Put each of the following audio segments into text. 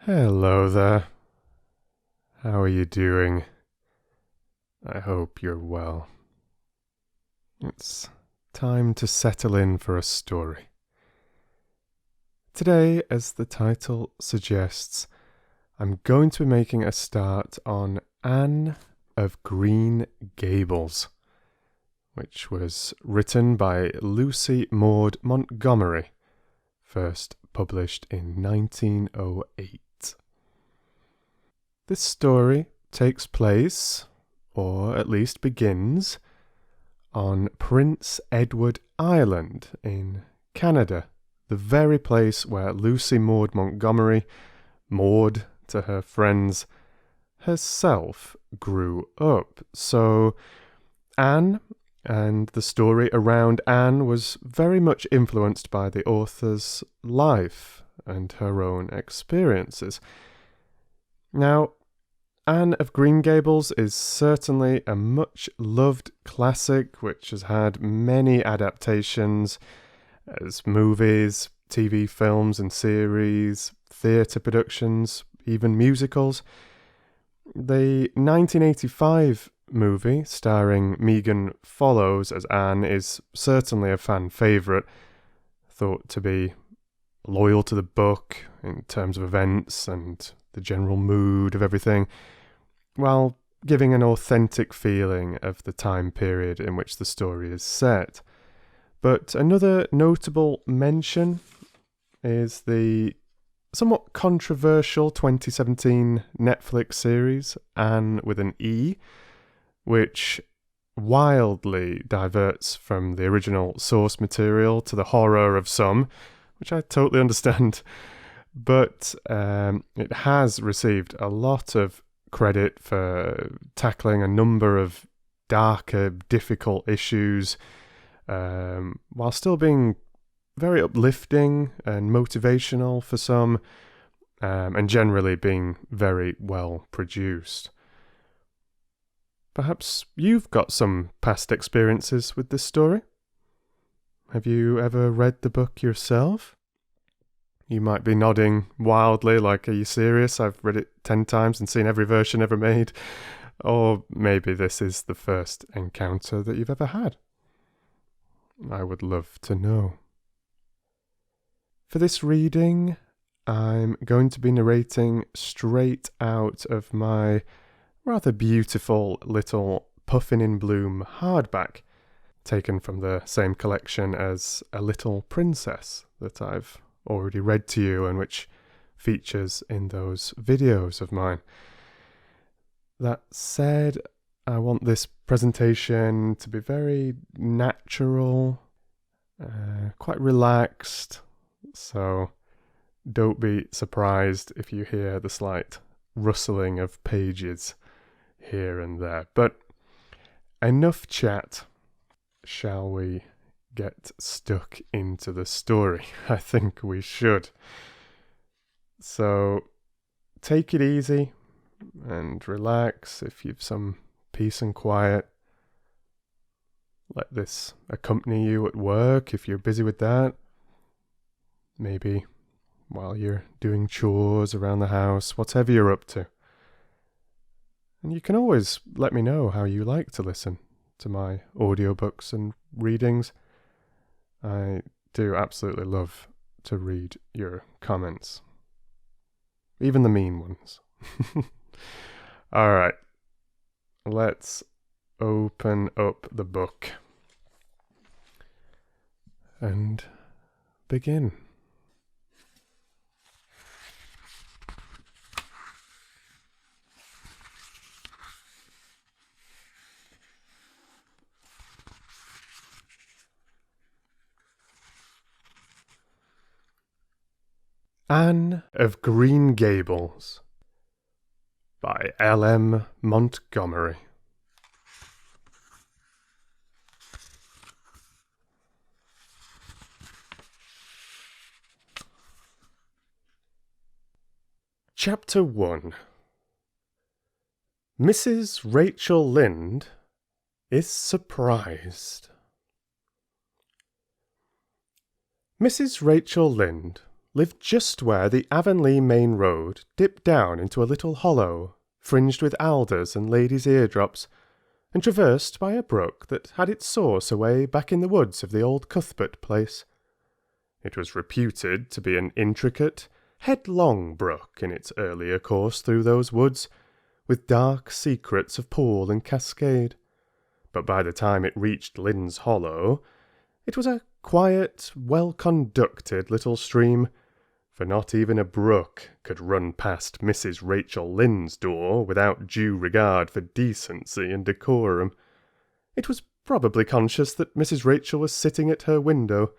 Hello there. How are you doing? I hope you're well. It's time to settle in for a story. Today, as the title suggests, I'm going to be making a start on Anne of Green Gables, which was written by Lucy Maud Montgomery, first published in 1908. This story takes place, or at least begins, on Prince Edward Island in Canada, the very place where Lucy Maud Montgomery, Maud to her friends, herself grew up. So Anne and the story around Anne was very much influenced by the author's life and her own experiences. Now, Anne of Green Gables is certainly a much-loved classic which has had many adaptations as movies, TV films and series, theatre productions, even musicals. The 1985 movie starring Megan Follows as Anne is certainly a fan favourite, thought to be loyal to the book in terms of events and the general mood of everything, while giving an authentic feeling of the time period in which the story is set. But another notable mention is the somewhat controversial 2017 Netflix series, Anne with an E, which wildly diverts from the original source material to the horror of some, which I totally understand. But it has received a lot of credit for tackling a number of darker, difficult issues, while still being very uplifting and motivational for some, and generally being very well produced. Perhaps you've got some past experiences with this story? Have you ever read the book yourself? You might be nodding wildly like, are you serious? I've read it 10 times and seen every version ever made. Or maybe this is the first encounter that you've ever had. I would love to know. For this reading, I'm going to be narrating straight out of my rather beautiful little Puffin in Bloom hardback, taken from the same collection as A Little Princess that I've already read to you and which features in those videos of mine. That said, I want this presentation to be very natural, quite relaxed, so don't be surprised if you hear the slight rustling of pages here and there. But enough chat. Shall we get stuck into the story? I think we should. So take it easy and relax if you've some peace and quiet. Let this accompany you at work if you're busy with that. Maybe while you're doing chores around the house, whatever you're up to. And you can always let me know how you like to listen to my audiobooks and readings. I do absolutely love to read your comments. Even the mean ones. Alright. Let's open up the book and begin. Anne of Green Gables by L.M. Montgomery. Chapter 1. Mrs. Rachel Lynde is surprised. Mrs. Rachel Lynde lived just where the Avonlea main road dipped down into a little hollow, fringed with alders and ladies' eardrops, and traversed by a brook that had its source away back in the woods of the old Cuthbert place. It was reputed to be an intricate, headlong brook in its earlier course through those woods, with dark secrets of pool and cascade. But by the time it reached Lynn's Hollow, it was a quiet, well-conducted little stream, for not even a brook could run past Mrs. Rachel Lynn's door without due regard for decency and decorum. It was probably conscious that Mrs. Rachel was sitting at her window,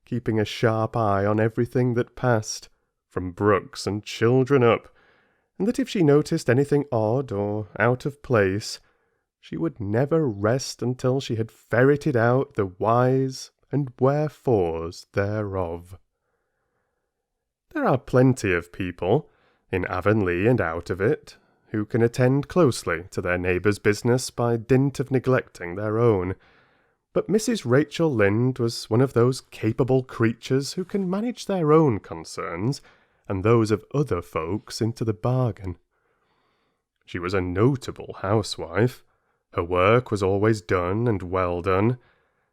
keeping a sharp eye on everything that passed, from brooks and children up, and that if she noticed anything odd or out of place, she would never rest until she had ferreted out the whys and wherefores thereof. There are plenty of people, in Avonlea and out of it, who can attend closely to their neighbours' business by dint of neglecting their own, but Mrs. Rachel Lynde was one of those capable creatures who can manage their own concerns, and those of other folks into the bargain. She was a notable housewife. Her work was always done and well done.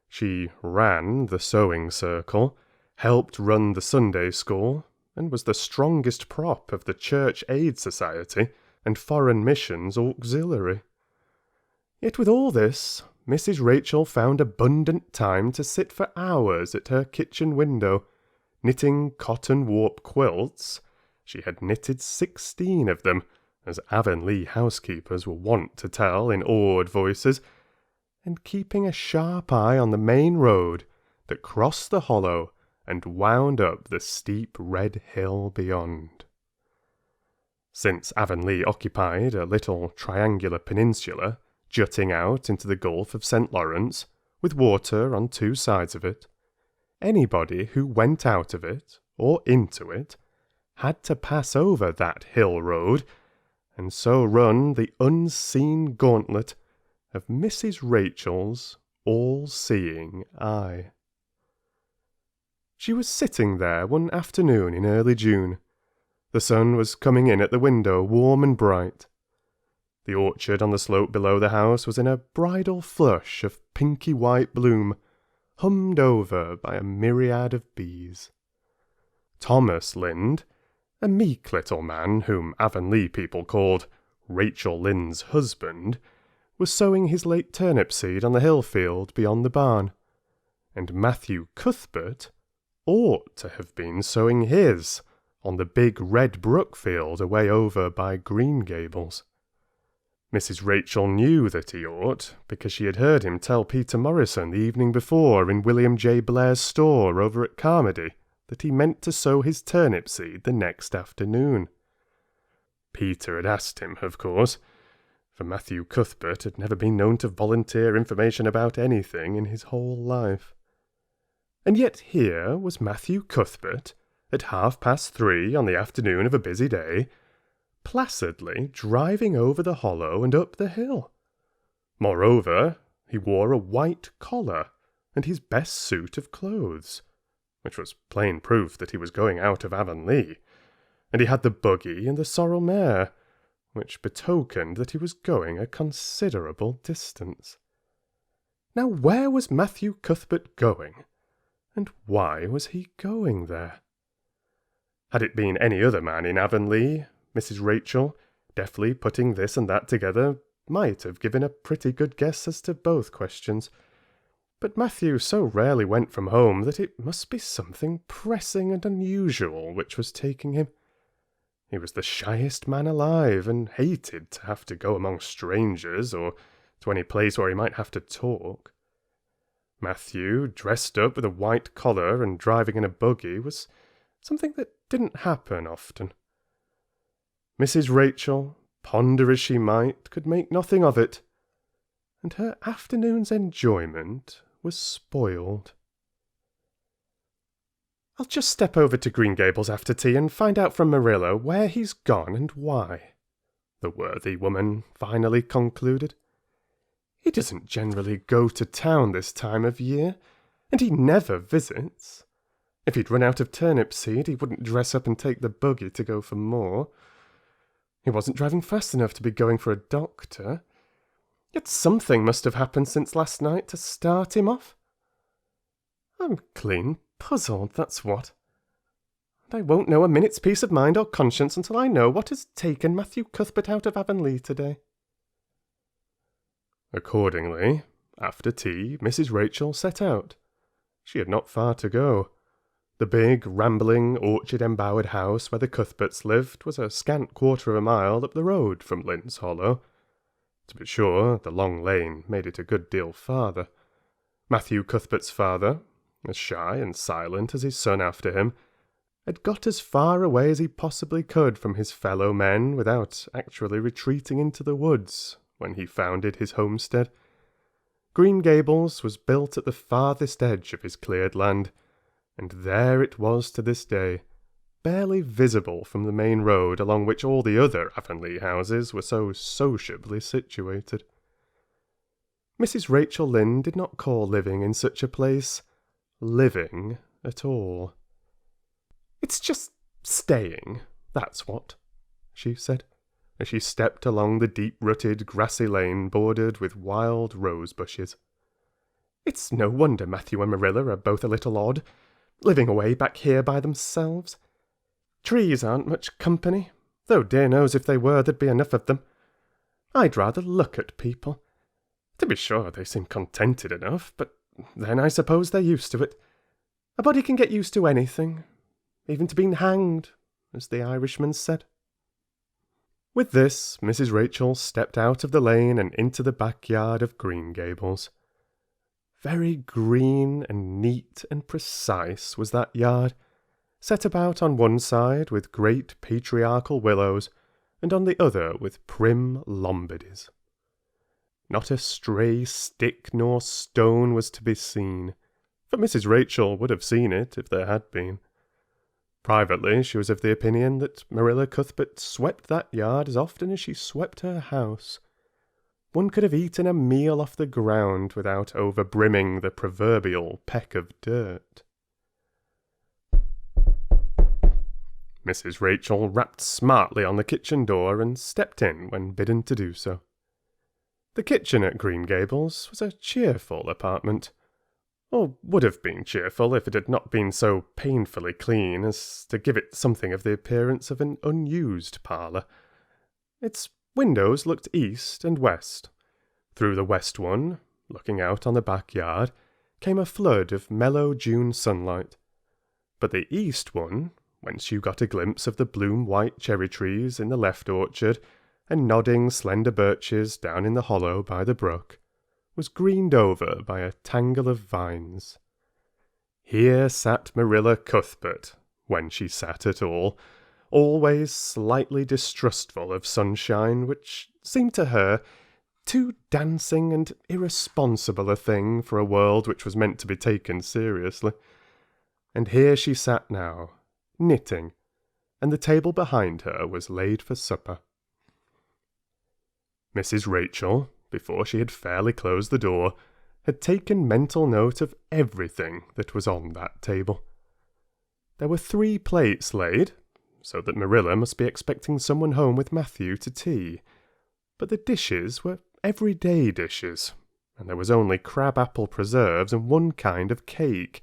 She ran the sewing circle, helped run the Sunday school, and was the strongest prop of the Church Aid Society and Foreign Missions Auxiliary. Yet with all this, Mrs. Rachel found abundant time to sit for hours at her kitchen window, knitting cotton warp quilts. She had knitted 16 of them, as Avonlea housekeepers were wont to tell in awed voices, and keeping a sharp eye on the main road that crossed the hollow and wound up the steep red hill beyond. Since Avonlea occupied a little triangular peninsula jutting out into the Gulf of St. Lawrence, with water on two sides of it, anybody who went out of it, or into it, had to pass over that hill road, and so run the unseen gauntlet of Mrs. Rachel's all-seeing eye. She was sitting there one afternoon in early June. The sun was coming in at the window warm and bright. The orchard on the slope below the house was in a bridal flush of pinky white bloom, hummed over by a myriad of bees. Thomas Lynde, a meek little man whom Avonlea people called Rachel Lynde's husband, was sowing his late turnip seed on the hill field beyond the barn, and Matthew Cuthbert ought to have been sowing his on the big Red Brook field away over by Green Gables. Mrs. Rachel knew that he ought, because she had heard him tell Peter Morrison the evening before in William J. Blair's store over at Carmody that he meant to sow his turnip seed the next afternoon. Peter had asked him, of course, for Matthew Cuthbert had never been known to volunteer information about anything in his whole life. And yet here was Matthew Cuthbert, at 3:30 on the afternoon of a busy day, placidly driving over the hollow and up the hill. Moreover, he wore a white collar and his best suit of clothes, which was plain proof that he was going out of Avonlea, and he had the buggy and the sorrel mare, which betokened that he was going a considerable distance. Now where was Matthew Cuthbert going, and why was he going there? Had it been any other man in Avonlea, Mrs. Rachel, deftly putting this and that together, might have given a pretty good guess as to both questions. But Matthew so rarely went from home that it must be something pressing and unusual which was taking him. He was the shyest man alive, and hated to have to go among strangers, or to any place where he might have to talk. Matthew, dressed up with a white collar and driving in a buggy, was something that didn't happen often. Mrs. Rachel, ponder as she might, could make nothing of it, and her afternoon's enjoyment was spoiled. "I'll just step over to Green Gables after tea and find out from Marilla where he's gone and why," the worthy woman finally concluded. "He doesn't generally go to town this time of year, and he never visits. If he'd run out of turnip seed, he wouldn't dress up and take the buggy to go for more. He wasn't driving fast enough to be going for a doctor. Yet something must have happened since last night to start him off. I'm clean puzzled, that's what. And I won't know a minute's peace of mind or conscience until I know what has taken Matthew Cuthbert out of Avonlea today. Accordingly, after tea, Mrs. Rachel set out. She had not far to go. The big, rambling, orchard-embowered house where the Cuthberts lived was a scant quarter of a mile up the road from Lynde's Hollow. To be sure, the long lane made it a good deal farther. Matthew Cuthbert's father, as shy and silent as his son after him, had got as far away as he possibly could from his fellow men without actually retreating into the woods when he founded his homestead. Green Gables was built at the farthest edge of his cleared land, and there it was to this day, barely visible from the main road along which all the other Avonlea houses were so sociably situated. Mrs. Rachel Lynde did not call living in such a place living at all. "It's just staying, that's what," she said, as she stepped along the deep-rutted, grassy lane bordered with wild rose bushes. "It's no wonder Matthew and Marilla are both a little odd, living away back here by themselves. Trees aren't much company, though dear knows if they were there'd be enough of them. I'd rather look at people. To be sure, they seem contented enough, but then I suppose they're used to it. A body can get used to anything, even to being hanged, as the Irishman said." With this, Mrs. Rachel stepped out of the lane and into the backyard of Green Gables. Very green and neat and precise was that yard, set about on one side with great patriarchal willows, and on the other with prim Lombardies. Not a stray stick nor stone was to be seen, for Mrs. Rachel would have seen it if there had been. Privately, she was of the opinion that Marilla Cuthbert swept that yard as often as she swept her house. One could have eaten a meal off the ground without over-brimming the proverbial peck of dirt. Mrs. Rachel rapped smartly on the kitchen door and stepped in when bidden to do so. The kitchen at Green Gables was a cheerful apartment, or would have been cheerful if it had not been so painfully clean as to give it something of the appearance of an unused parlour. Its windows looked east and west. Through the west one, looking out on the backyard, came a flood of mellow June sunlight. But the east one, whence you got a glimpse of the bloom-white cherry trees in the left orchard, and nodding slender birches down in the hollow by the brook, was greened over by a tangle of vines. Here sat Marilla Cuthbert, when she sat at all, always slightly distrustful of sunshine, which seemed to her too dancing and irresponsible a thing for a world which was meant to be taken seriously. And here she sat now, knitting, and the table behind her was laid for supper. Mrs. Rachel, before she had fairly closed the door, had taken mental note of everything that was on that table. There were 3 plates laid, so that Marilla must be expecting someone home with Matthew to tea, but the dishes were everyday dishes, and there was only crab-apple preserves and one kind of cake,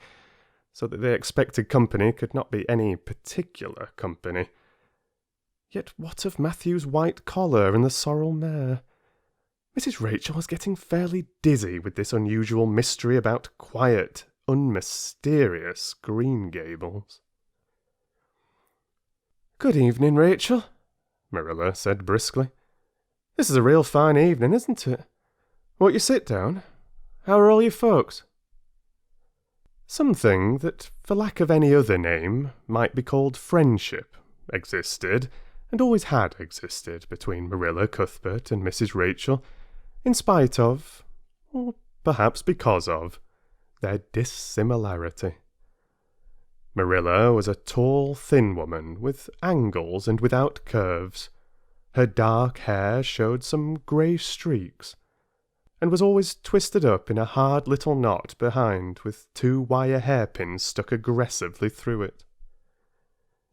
so that the expected company could not be any particular company. Yet what of Matthew's white collar and the sorrel mare? Mrs. Rachel was getting fairly dizzy with this unusual mystery about quiet, unmysterious Green Gables. "Good evening, Rachel," Marilla said briskly. "This is a real fine evening, isn't it? Won't you sit down? How are all your folks?" Something that, for lack of any other name, might be called friendship, existed, and always had existed, between Marilla Cuthbert and Mrs. Rachel, in spite of, or perhaps because of, their dissimilarity. Marilla was a tall, thin woman, with angles and without curves. Her dark hair showed some grey streaks. and was always twisted up in a hard little knot behind, with 2 wire hairpins stuck aggressively through it.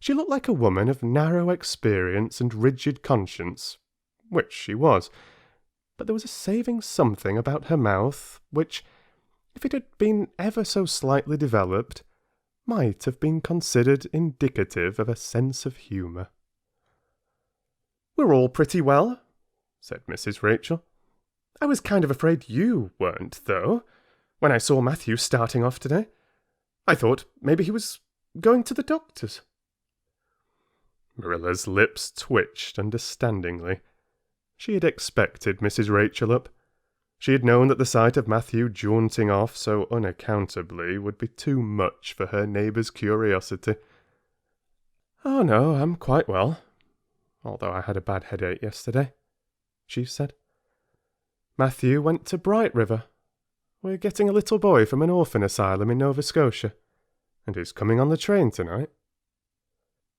She looked like a woman of narrow experience and rigid conscience, which she was, but there was a saving something about her mouth which, if it had been ever so slightly developed, might have been considered indicative of a sense of humour. "We're all pretty well," said Mrs. Rachel. "I was kind of afraid you weren't, though, when I saw Matthew starting off today. I thought maybe he was going to the doctor's." Marilla's lips twitched understandingly. She had expected Mrs. Rachel up. She had known that the sight of Matthew jaunting off so unaccountably would be too much for her neighbour's curiosity. "Oh no, I'm quite well, although I had a bad headache yesterday," she said. "Matthew went to Bright River. We're getting a little boy from an orphan asylum in Nova Scotia, and he's coming on the train tonight."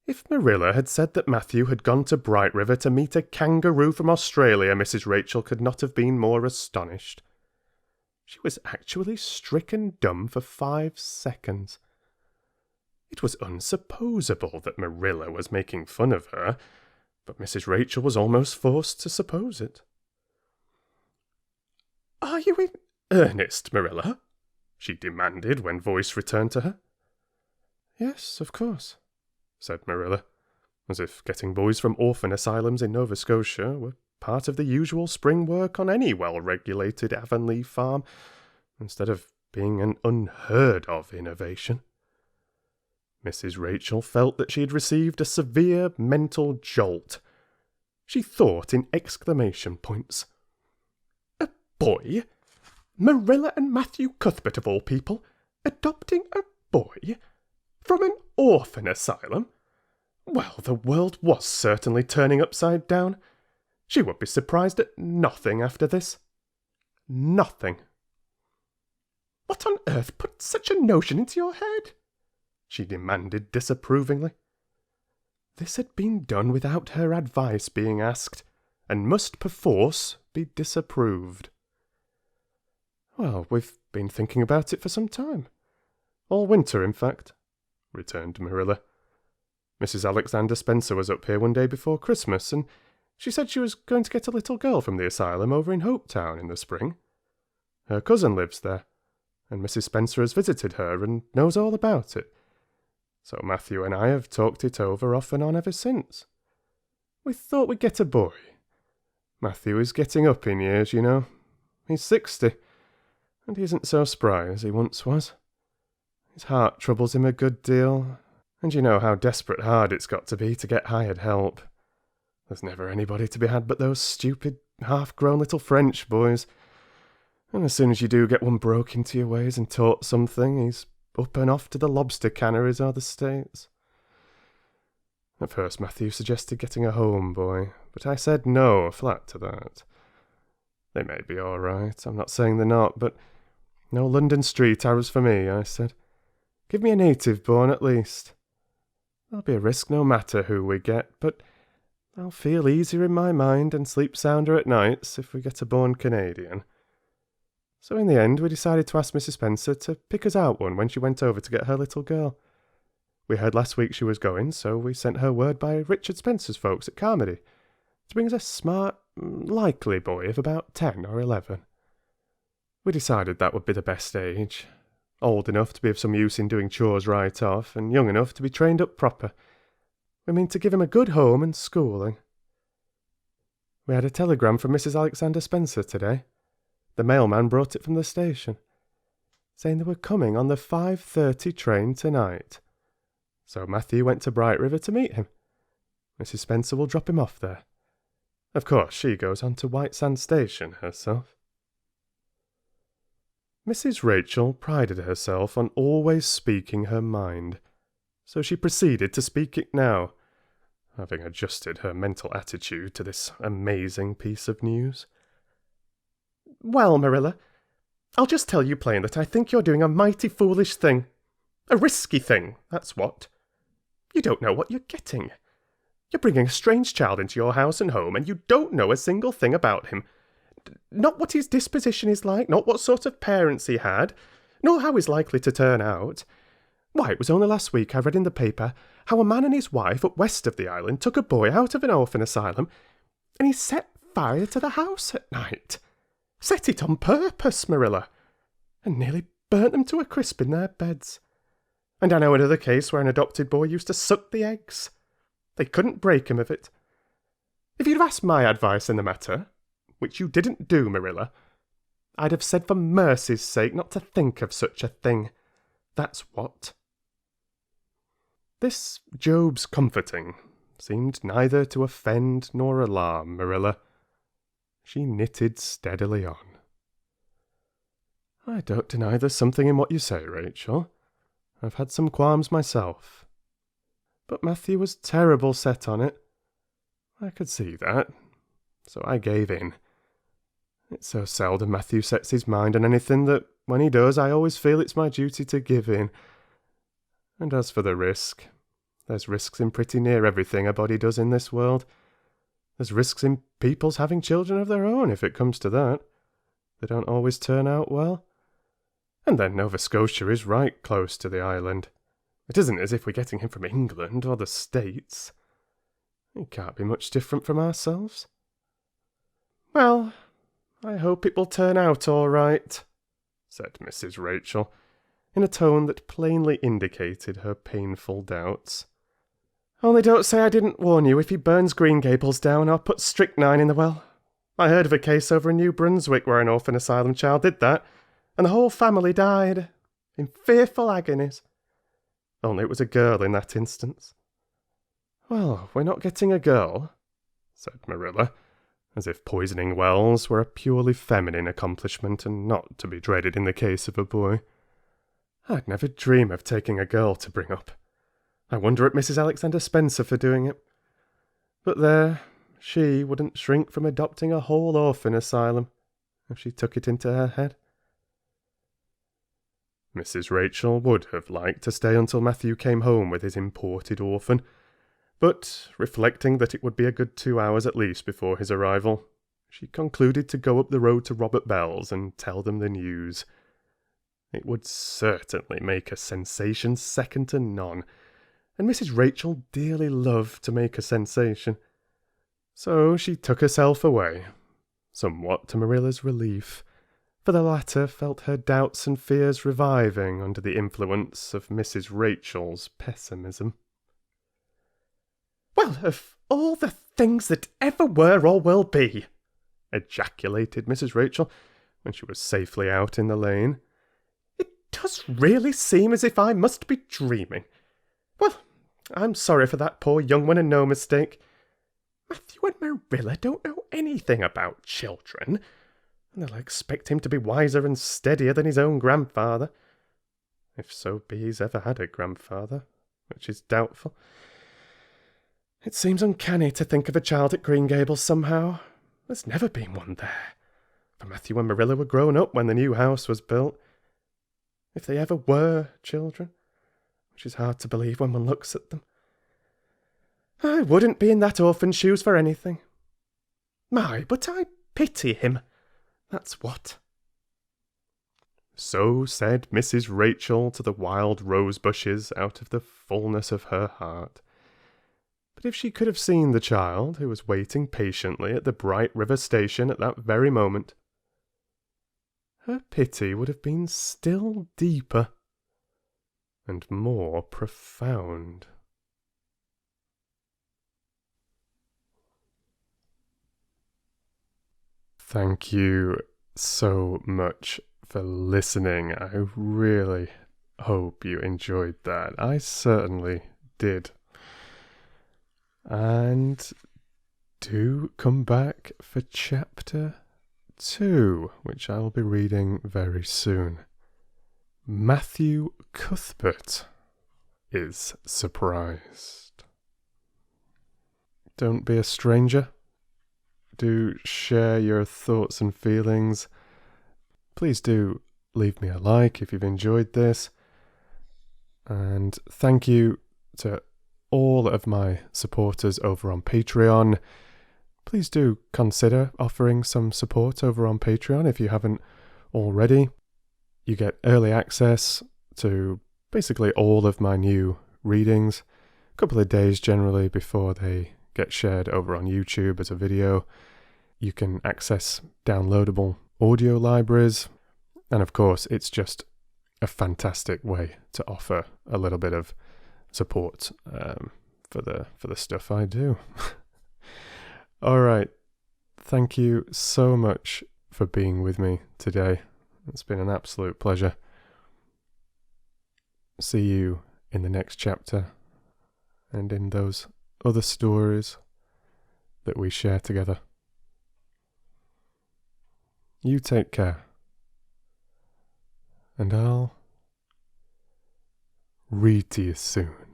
If Marilla had said that Matthew had gone to Bright River to meet a kangaroo from Australia, Mrs. Rachel could not have been more astonished. She was actually stricken dumb for 5 seconds. It was unsupposable that Marilla was making fun of her, but Mrs. Rachel was almost forced to suppose it. "Are you in earnest, Marilla?" she demanded when voice returned to her. "Yes, of course," said Marilla, as if getting boys from orphan asylums in Nova Scotia were part of the usual spring work on any well-regulated Avonlea farm, instead of being an unheard-of innovation. Mrs. Rachel felt that she had received a severe mental jolt. She thought in exclamation points. A boy? Marilla and Matthew Cuthbert, of all people, adopting a boy? From an orphan asylum? Well, the world was certainly turning upside down. She would be surprised at nothing after this. Nothing. "What on earth put such a notion into your head?" she demanded disapprovingly. This had been done without her advice being asked, and must perforce be disapproved. "Well, we've been thinking about it for some time. All winter, in fact," returned Marilla. "Mrs. Alexander Spencer was up here one day before Christmas, and she said she was going to get a little girl from the asylum over in Hopetown in the spring. Her cousin lives there, and Mrs. Spencer has visited her and knows all about it. So Matthew and I have talked it over off and on ever since. We thought we'd get a boy. Matthew is getting up in years, you know. He's 60, and he isn't so spry as he once was. His heart troubles him a good deal, and you know how desperate hard it's got to be to get hired help. There's never anybody to be had but those stupid, half-grown little French boys. And as soon as you do get one broke into your ways and taught something, he's up and off to the lobster canneries or the States. At first Matthew suggested getting a home boy, but I said no flat to that. They may be all right, I'm not saying they're not, but no London street Arabs for me, I said. Give me a native born at least. There'll be a risk no matter who we get, but I'll feel easier in my mind and sleep sounder at nights if we get a born Canadian. So in the end we decided to ask Mrs. Spencer to pick us out one when she went over to get her little girl. We heard last week she was going, so we sent her word by Richard Spencer's folks at Carmody to bring us a smart, likely boy of about 10 or 11. We decided that would be the best age. Old enough to be of some use in doing chores right off, and young enough to be trained up proper. We mean to give him a good home and schooling. We had a telegram from Mrs. Alexander Spencer today. The mailman brought it from the station, saying they were coming on the 5:30 train tonight. So Matthew went to Bright River to meet him. Mrs. Spencer will drop him off there. Of course, she goes on to White Sands Station herself. Mrs. Rachel prided herself on always speaking her mind, so she proceeded to speak it now, having adjusted her mental attitude to this amazing piece of news. Well, Marilla, I'll just tell you plain that I think you're doing a mighty foolish thing. A risky thing, that's what. You don't know what you're getting. You're bringing a strange child into your house and home, and you don't know a single thing about him. not what his disposition is like, not what sort of parents he had, nor how he's likely to turn out. Why, it was only last week I read in the paper how a man and his wife up west of the island took a boy out of an orphan asylum, and he set fire to the house at night. Set it on purpose, Marilla, and nearly burnt them to a crisp in their beds. And I know another case where an adopted boy used to suck the eggs. They couldn't break him of it. If you'd have asked my advice in the matter, which you didn't do, Marilla, I'd have said for mercy's sake not to think of such a thing. That's what. This Job's comforting seemed neither to offend nor alarm Marilla. She knitted steadily on. I don't deny there's something in what you say, Rachel. I've had some qualms myself. But Matthew was terrible set on it. I could see that, so I gave in. It's so seldom Matthew sets his mind on anything that, when he does, I always feel it's my duty to give in. And as for the risk, there's risks in pretty near everything a body does in this world. There's risks in people's having children of their own, if it comes to that. They don't always turn out well. And then Nova Scotia is right close to the island. It isn't as if we're getting him from England or the States. He can't be much different from ourselves. Well, I hope it will turn out all right, said Mrs. Rachel, in a tone that plainly indicated her painful doubts. Only don't say I didn't warn you. If he burns Green Gables down, I'll put strychnine in the well. I heard of a case over in New Brunswick where an orphan asylum child did that, and the whole family died, in fearful agonies. Only it was a girl in that instance. Well, we're not getting a girl, said Marilla, as if poisoning wells were a purely feminine accomplishment and not to be dreaded in the case of a boy. I'd never dream of taking a girl to bring up. I wonder at Mrs. Alexander Spencer for doing it. But there, she wouldn't shrink from adopting a whole orphan asylum, if she took it into her head. Mrs. Rachel would have liked to stay until Matthew came home with his imported orphan, but, reflecting that it would be a good 2 hours at least before his arrival, she concluded to go up the road to Robert Bell's and tell them the news. It would certainly make a sensation second to none, and Mrs. Rachel dearly loved to make a sensation. So she took herself away, somewhat to Marilla's relief, for the latter felt her doubts and fears reviving under the influence of Mrs. Rachel's pessimism. Well, of all the things that ever were or will be, ejaculated Mrs. Rachel, when she was safely out in the lane. It does really seem as if I must be dreaming. Well, I'm sorry for that poor young one and no mistake. Matthew and Marilla don't know anything about children, and they'll expect him to be wiser and steadier than his own grandfather. If so be he's ever had a grandfather, which is doubtful. It seems uncanny to think of a child at Green Gables somehow. There's never been one there, for Matthew and Marilla were grown up when the new house was built. If they ever were children, which is hard to believe when one looks at them. I wouldn't be in that orphan's shoes for anything. My, but I pity him. That's what. So said Mrs. Rachel to the wild rose bushes out of the fullness of her heart. But if she could have seen the child who was waiting patiently at the Bright River station at that very moment, her pity would have been still deeper and more profound. Thank you so much for listening. I really hope you enjoyed that. I certainly did. And do come back for chapter 2, which I'll be reading very soon. Matthew Cuthbert is surprised. Don't be a stranger. Do share your thoughts and feelings. Please do leave me a like if you've enjoyed this. And thank you to all of my supporters over on Patreon. please do consider offering some support over on Patreon if you haven't already. You get early access to basically all of my new readings, a couple of days generally before they get shared over on YouTube as a video. You can access downloadable audio libraries, and of course it's just a fantastic way to offer a little bit of support for the stuff I do. All right, thank you so much for being with me today. It's been an absolute pleasure. See you in the next chapter and in those other stories that we share together. You take care, and I'll read to you soon.